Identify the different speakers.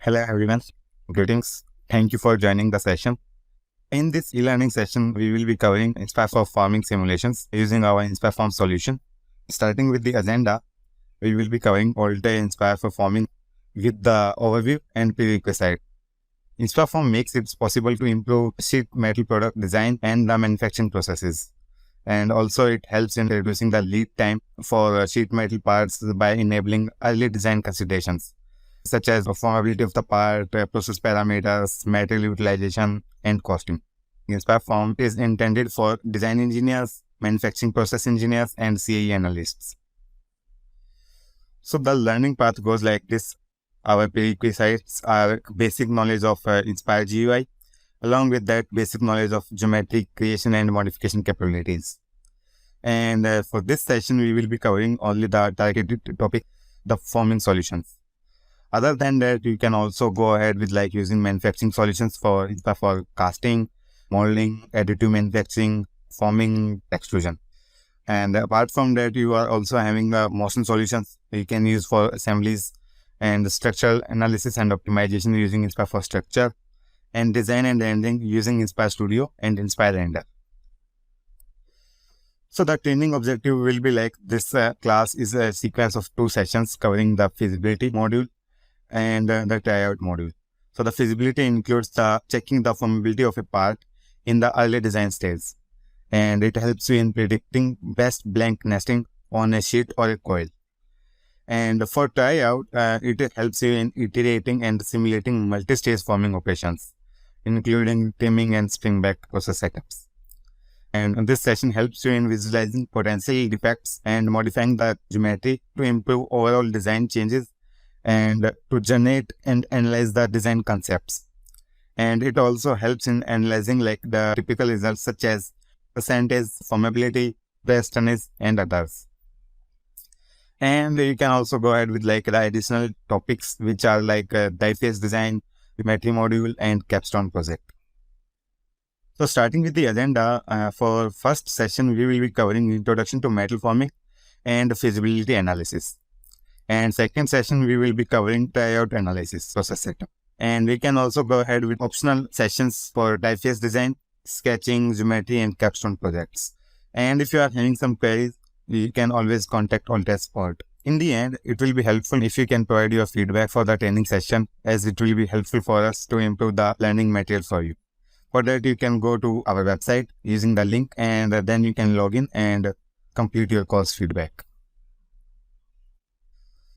Speaker 1: Hello everyone, greetings. Thank you for joining the session. In this e-learning session, we will be covering Inspire for farming simulations using our Inspire Farm solution. Starting with the agenda, we will be covering Altair Inspire for farming with the overview and prerequisite. Inspire Farm makes it possible to improve sheet metal product design and the manufacturing processes. And also it helps in reducing the lead time for sheet metal parts by enabling early design considerations, such as performability of the part, process parameters, material utilization, and costing. Inspire Form is intended for design engineers, manufacturing process engineers, and CAE analysts. So the learning path goes like this. Our prerequisites are basic knowledge of Inspire GUI, along with that basic knowledge of geometry creation and modification capabilities. And for this session, we will be covering only the targeted topic, the forming solutions. Other than that, you can also go ahead with using manufacturing solutions for casting, molding, additive manufacturing, forming, extrusion. And apart from that, you are also having the motion solutions you can use for assemblies and structural analysis and optimization using Inspire for structure, and design and rendering using Inspire Studio and Inspire Render. So the training objective will be like this class is a sequence of 2 sessions covering the feasibility module and the tryout module. So the feasibility includes the checking the formability of a part in the early design stage, and it helps you in predicting best blank nesting on a sheet or a coil. And for tryout, it helps you in iterating and simulating multi-stage forming operations, including trimming and spring back process setups. And this session helps you in visualizing potential defects and modifying the geometry to improve overall design changes and to generate and analyze the design concepts. And it also helps in analyzing the typical results such as percentage, formability, press tonnage, and others. And you can also go ahead with the additional topics which are die phase design, geometry module, and capstone project. So starting with the agenda, for first session, we will be covering introduction to metal forming and feasibility analysis. And second session, we will be covering tryout analysis, process setup. And we can also go ahead with optional sessions for die phase design, sketching, geometry, and capstone projects. And if you are having some queries, you can always contact Altair support. In the end, it will be helpful if you can provide your feedback for the training session, as it will be helpful for us to improve the learning material for you. For that, you can go to our website using the link, and then you can log in and complete your course feedback.